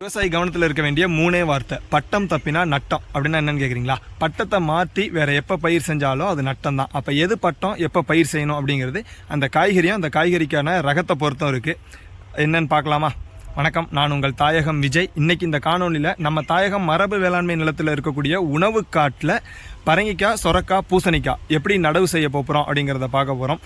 விவசாயி கவனத்தில் இருக்க வேண்டிய மூணே வார்த்தை. பட்டம் தப்பினா நட்டம் அப்படின்னா என்னன்னு கேட்குறீங்களா? பட்டத்தை மாற்றி வேற எப்போ பயிர் செஞ்சாலும் அது நட்டம் தான். அப்போ எது பட்டம், எப்போ பயிர் செய்யணும் அப்படிங்கிறது அந்த காய்கறியும் அந்த காய்கறிக்கான ரகத்தை பொறுத்தும் இருக்குது. என்னன்னு பார்க்கலாமா? வணக்கம், நான் உங்கள் தாயகம் விஜய். இன்னைக்கு இந்த காணொலியில் நம்ம தாயகம் மரபு வேளாண்மை நிலத்தில் இருக்கக்கூடிய உணவு காட்டில் பரங்கிக்காய், சொரக்காய், பூசணிக்காய் எப்படி நடவு செய்ய போகிறோம் அப்படிங்கிறத பார்க்க போகிறோம்.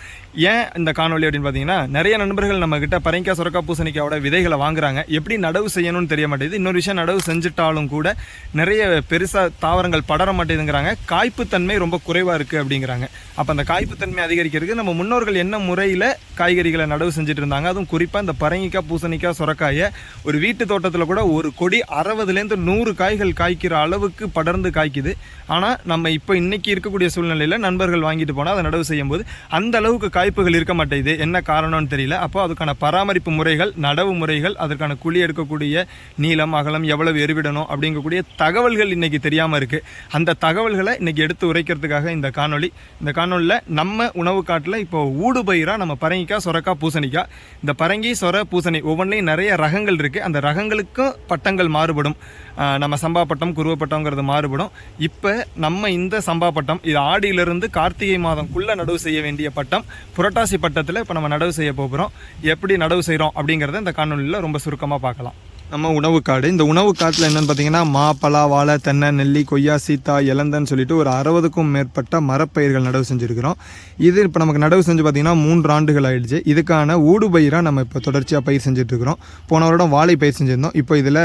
ஏன் இந்த காணொலி அப்படின்னு பார்த்தீங்கன்னா, நிறைய நண்பர்கள் நம்மக்கிட்ட பரங்கிக்காய், சொரக்காய், பூசணிக்காயோட விதைகளை வாங்குறாங்க. எப்படி நடவு செய்யணும்னு தெரிய மாட்டேங்குது. இன்னொரு விஷயம், நடவு செஞ்சுட்டாலும் கூட நிறைய பெருசாக தாவரங்கள் படர மாட்டேங்குதுங்கிறாங்க. காய்ப்புத்தன்மை ரொம்ப குறைவாக இருக்குது அப்படிங்கிறாங்க. அப்போ அந்த காய்ப்புத்தன்மை அதிகரிக்கிறதுக்கு நம்ம முன்னோர்கள் என்ன முறையில் காய்கறிகளை நடவு செஞ்சுட்டு இருந்தாங்க, அதுவும் குறிப்பாக இந்த பரங்கிக்காய், பூசணிக்காய், சொரக்காயை ஒரு வீட்டு தோட்டத்தில் கூட ஒரு கொடி 60லேருந்து 100 காய்கள் காய்க்கிற அளவுக்கு படர்ந்து காய்க்குது. ஆனால் நம்ம இப்போ இன்னைக்கு இருக்கக்கூடிய சூழ்நிலையில் நண்பர்கள் வாங்கிட்டு போனால் அதை நடவு செய்யும் போது அந்த அளவுக்கு காய்ப்புகள் இருக்க மாட்டேங்குது. என்ன காரணம்னு தெரியல. அப்போ அதுக்கான பராமரிப்பு முறைகள், நடவு முறைகள், அதற்கான குழி எடுக்கக்கூடிய நீளம், அகலம், எவ்வளவு எருவிடணும் அப்படிங்கக்கூடிய தகவல்கள் இன்னைக்கு தெரியாமல் இருக்குது. அந்த தகவல்களை இன்னைக்கு எடுத்து உரைக்கிறதுக்காக இந்த காணொலி. இந்த காணொலியில் நம்ம உணவு காட்டில் இப்போ ஊடு பயிராக நம்ம பரங்கிக்காய், சொரக்காய், பூசணிக்காய், இந்த பரங்கி, சொர, பூசணி ஒவ்வொன்றையும் நிறைய ரகங்கள் இருக்குது. அந்த ரகங்களுக்கும் பட்டங்கள் மாறுபடும். நம்ம சம்பா பட்டம், குருவ பட்டம்ங்கிறது மாறுபடும். இப்போ நம்ம இந்த சம்பா பட்டம் இது ஆடியிலிருந்து கார்த்திகை மாதம்குள்ளே நடவு செய்ய வேண்டிய பட்டம். புரட்டாசி பட்டத்தில் இப்போ நம்ம நடவு செய்ய போகிறோம். எப்படி நடவு செய்கிறோம் அப்படிங்கிறத இந்த காணொலியில் ரொம்ப சுருக்கமாக பார்க்கலாம். நம்ம உணவு காடு, இந்த உணவு காட்டில் என்னென்னு பார்த்தீங்கன்னா, மா, பலா, வாழை, தென்னை, நெல்லி, கொய்யா, சீத்தா, இலந்தன்னு சொல்லிட்டு ஒரு 60க்கும் மேற்பட்ட மரப்பயிர்கள் நடவு செஞ்சுருக்கிறோம். இது இப்போ நமக்கு நடவு செஞ்சு பார்த்திங்கன்னா 3 ஆண்டுகள் ஆகிடுச்சு. இதுக்கான ஊடு பயிராக நம்ம இப்போ தொடர்ச்சியாக பயிர் செஞ்சுட்ருக்கிறோம். போன வருடம் வாழை பயிர் செஞ்சுருந்தோம். இப்போ இதில்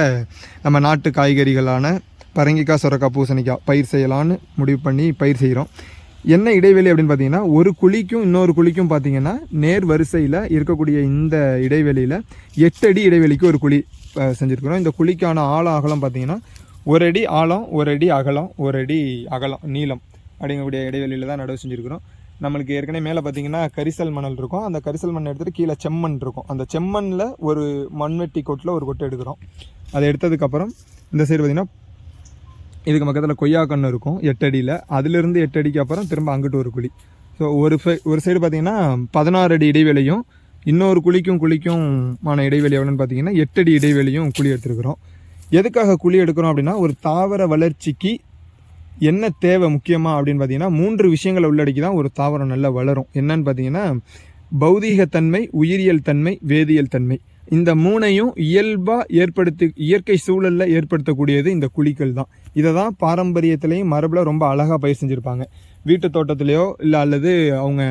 நம்ம நாட்டு காய்கறிகளான பரங்கிக்காய், சொரக்காய், பூசணிக்காய் பயிர் செய்யலான்னு முடிவு பண்ணி பயிர் செய்கிறோம். என்ன இடைவெளி அப்படின்னு பார்த்தீங்கன்னா, ஒரு குழிக்கும் இன்னொரு குழிக்கும் பார்த்தீங்கன்னா நேர் வரிசையில் இருக்கக்கூடிய இந்த இடைவெளியில் 8 அடி இடைவெளிக்கு ஒரு குழி செஞ்சுருக்கிறோம். இந்த குழிக்கான ஆழம் அகலம் பார்த்தீங்கன்னா 1 அடி ஆழம், 1 அடி அகலம், 1 அடி அகலம் நீளம் அப்படிங்கக்கூடிய இடைவெளியில் தான் நடவு செஞ்சுருக்கிறோம். நம்மளுக்கு ஏற்கனவே மேலே பார்த்தீங்கன்னா கரிசல் மணல் இருக்கும். அந்த கரிசல் மண் எடுத்துகிட்டு கீழே செம்மண் இருக்கும். அந்த செம்மண்ணில் ஒரு மண்வெட்டி கொட்டில் ஒரு கொட்டை எடுக்கிறோம். அதை எடுத்ததுக்கப்புறம் இந்த சைடு பார்த்திங்கன்னா இதுக்கு பக்கத்தில் கொய்யா கன்று இருக்கும் 8 அடியில். அதிலிருந்து 8 அடிக்கு அப்புறம் திரும்ப அங்கிட்டு ஒரு குழி. ஸோ ஒரு சைடு பார்த்திங்கன்னா 16 அடி இடைவெளியும், இன்னொரு குழிக்குமான இடைவெளி எவ்வளோன்னு பார்த்தீங்கன்னா 8 அடி இடைவெளியும் குழி எடுத்துருக்குறோம். எதுக்காக குழி எடுக்கிறோம் அப்படின்னா, ஒரு தாவர வளர்ச்சிக்கு என்ன தேவை முக்கியமாக அப்படின்னு பார்த்தீங்கன்னா 3 விஷயங்களை உள்ளடக்கி தான் ஒரு தாவரம் நல்லா வளரும். என்னன்னு பார்த்தீங்கன்னா, பௌதீகத்தன்மை, உயிரியல் தன்மை, வேதியியல் தன்மை. இந்த 3ஐயும் இயல்பாக இயற்கை சூழலில் ஏற்படுத்தக்கூடியது இந்த குழிகள் தான். இதை தான் பாரம்பரியத்திலையும் மரபில் ரொம்ப அழகாக பயிர் செஞ்சுருப்பாங்க. வீட்டு தோட்டத்திலையோ இல்லை அல்லது அவங்க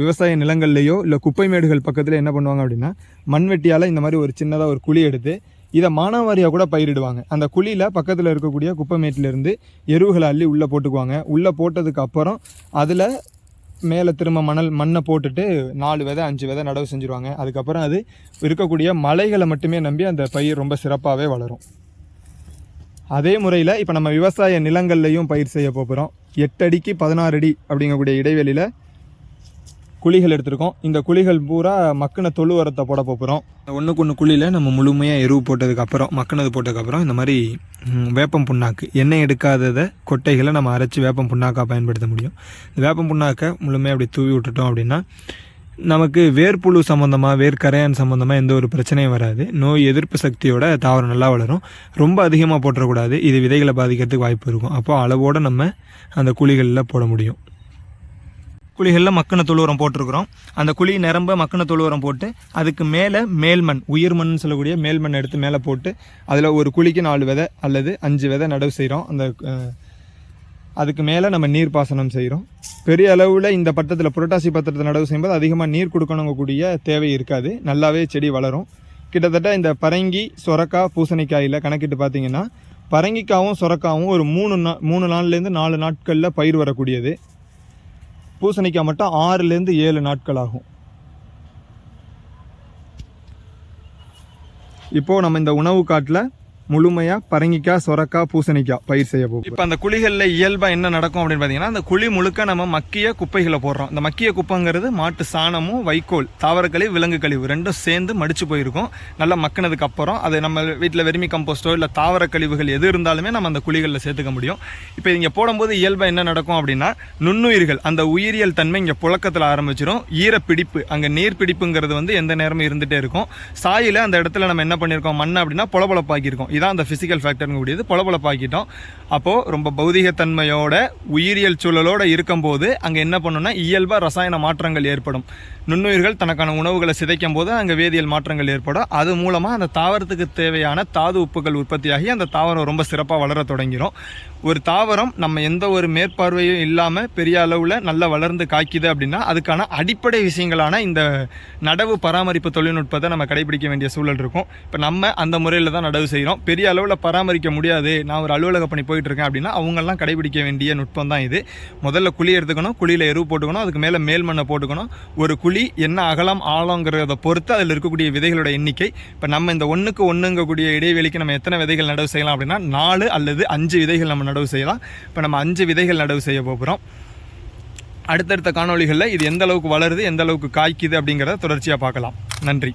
விவசாய நிலங்கள்லையோ இல்லை குப்பை மேடுகள் பக்கத்தில் என்ன பண்ணுவாங்க அப்படின்னா, மண்வெட்டியால் இந்த மாதிரி ஒரு சின்னதாக ஒரு குழி எடுத்து இதை மானாவாரியாக கூட பயிரிடுவாங்க. அந்த குழியில் பக்கத்தில் இருக்கக்கூடிய குப்பை மேட்டிலேருந்து எருவுகளை அள்ளி உள்ளே போட்டுக்குவாங்க. உள்ளே போட்டதுக்கு அப்புறம் அதில் மேலே திரும்ப மண்ணை போட்டுட்டு 4 விதை 5 விதை நடவு செஞ்சுருவாங்க. அதுக்கப்புறம் அது இருக்கக்கூடிய மலைகளை மட்டுமே நம்பி அந்த பயிர் ரொம்ப சிறப்பாகவே வளரும். அதே முறையில் இப்போ நம்ம விவசாய நிலங்கள்லையும் பயிர் செய்ய போகிறோம். 8 அடிக்கு 16 அடி அப்படிங்கக்கூடிய இடைவெளியில் குழிகள் எடுத்திருக்கோம். இந்த குழிகள் பூரா மக்கின தொழு உரத்தை போட போகிறோம். ஒன்றுக்கு ஒன்று குழியில் நம்ம முழுமையாக எருவு போட்டதுக்கப்புறம், மக்கினது போட்டதுக்கப்புறம் இந்த மாதிரி வேப்பம் புண்ணாக்கு, எண்ணெய் எடுக்காததை கொட்டைகளை நம்ம அரைச்சி வேப்பம் புண்ணாக்காக பயன்படுத்த முடியும். இந்த வேப்பம் புண்ணாக்கை முழுமையாக அப்படி தூவி விட்டுட்டோம் அப்படின்னா நமக்கு வேர்ப்புழு சம்மந்தமாக, வேர்க்கரையான் சம்மந்தமாக எந்த ஒரு பிரச்சனையும் வராது. நோய் எதிர்ப்பு சக்தியோட தாவரம் நல்லா வளரும். ரொம்ப அதிகமாக போட்டுறக்கூடாது, இது விதைகளை பாதிக்கிறதுக்கு வாய்ப்பு இருக்கும். அப்போ அளவோடு நம்ம அந்த குழிகளில் போட முடியும். குழிகளில் மக்கின தொழு உரம் போட்டிருக்கிறோம். அந்த குழி நிரம்ப மக்கின தொழு உரம் போட்டு அதுக்கு மேலே மேல்மண், உயிர் மண் சொல்லக்கூடிய மேல்மண் எடுத்து மேலே போட்டு அதில் ஒரு குழிக்கு 4 விதை அல்லது 5 விதை நடவு செய்கிறோம். அதுக்கு மேலே நம்ம நீர் பாசனம் செய்கிறோம். பெரிய அளவில் இந்த பட்டத்தில், புரட்டாசி பத்திரத்தை நடவு செய்யும்போது அதிகமாக நீர் கொடுக்கணுங்கக்கூடிய தேவை இருக்காது. நல்லாவே செடி வளரும். கிட்டத்தட்ட இந்த பரங்கி, சொரக்காய், பூசணிக்காயில் கணக்கிட்டு பார்த்தீங்கன்னா, பரங்கிக்காவும் சொரக்காவும் ஒரு 3 நாள்லேருந்து 4 நாட்களில் பயிர் வரக்கூடியது. பூசணிக்காய் மட்டும் 6லேருந்து 7 நாட்கள் ஆகும். இப்போது நம்ம இந்த உணவு காட்டில் முழுமையாக பரங்கிக்காய், சொரக்காய், பூசணிக்காய் பயிர் செய்ய போகும். இப்போ அந்த குழிகளில் இயல்பாக என்ன நடக்கும் அப்படின்னு பார்த்தீங்கன்னா, அந்த குழி முழுக்க நம்ம மக்கிய குப்பைகளை போடுறோம். இந்த மக்கிய குப்பைங்கிறது மாட்டு சாணமும் வைக்கோல், தாவரக்கழிவு, விலங்கு கழிவு ரெண்டும் சேர்ந்து மடிச்சு போயிருக்கும். நல்லா மக்கினதுக்கு அப்புறம் அது நம்ம வீட்டில் வெர்மி கம்போஸ்டோ இல்லை தாவர கழிவுகள் எது இருந்தாலுமே நம்ம அந்த குழிகளில் சேர்த்துக்க முடியும். இப்போ இங்கே போடும்போது இயல்பாக என்ன நடக்கும் அப்படின்னா, நுண்ணுயிர்கள் அந்த உயிரியல் தன்மை இங்கே புழக்கத்தில் ஆரம்பிச்சிடும். ஈரப்பிடிப்பு, அங்கே நீர் பிடிப்புங்கிறது வந்து எந்த நேரமும் இருந்துகிட்டே இருக்கும். சாயில் அந்த இடத்துல நம்ம என்ன பண்ணியிருக்கோம், மண் அப்படின்னா பொலபொலப்பாக்கியிருக்கோம். இதான் அந்த ஃபிசிக்கல் ஃபேக்டர்னு கூடியது, பொலபொலப்பாக்கிட்டோம். அப்போது ரொம்ப பௌதிகத்தன்மையோட உயிரியல் சூழலோடு இருக்கும்போது அங்கே என்ன பண்ணுன்னா இயல்பாக ரசாயன மாற்றங்கள் ஏற்படும். நுண்ணுயிர்கள் தனக்கான உணவுகளை சிதைக்கும் போது அங்கே வேதியியல் மாற்றங்கள் ஏற்படும். அது மூலமாக அந்த தாவரத்துக்கு தேவையான தாது உப்புகள் உற்பத்தியாகி அந்த தாவரம் ரொம்ப சிறப்பாக வளர தொடங்கிடும். ஒரு தாவரம் நம்ம எந்த ஒரு மேற்பார்வையும் இல்லாமல் பெரிய அளவில் நல்லா வளர்ந்து காய்க்குது அப்படின்னா அதுக்கான அடிப்படை விஷயங்களான இந்த நடவு பராமரிப்பு தொழில்நுட்பத்தை நம்ம கடைபிடிக்க வேண்டிய சூழல் இருக்கும். இப்போ நம்ம அந்த முறையில் தான் நடவு செய்கிறோம். பெரிய அளவில் பராமரிக்க முடியாது, நான் ஒரு அலுவலக பணி போயிட்டுருக்கேன் அப்படின்னா அவங்கெல்லாம் கடைபிடிக்க வேண்டிய நுட்பம் தான் இது. முதல்ல குழி எடுத்துக்கணும், குழியில் எருவு போட்டுக்கணும், அதுக்கு மேலே மேல் மண்ணை போட்டுக்கணும். ஒரு குழி என்ன அகலம் ஆழங்கிறத பொறுத்து அதில் இருக்கக்கூடிய விதைகளோட எண்ணிக்கை. இப்போ நம்ம இந்த 1க்கு 1ங்கக்கூடிய இடைவெளிக்கு நம்ம எத்தனை விதைகள் நடவு செய்யலாம் அப்படின்னா 4 அல்லது 5 விதைகள் நம்ம நடவு செய்யலாம். இப்போ நம்ம 5 விதைகள் நடவு செய்ய போகிறோம். அடுத்தடுத்த காணொளிகளில் இது எந்த அளவுக்கு வளருது, எந்த அளவுக்கு காய்க்குது அப்படிங்கிறத தொடர்ச்சியாக பார்க்கலாம். நன்றி.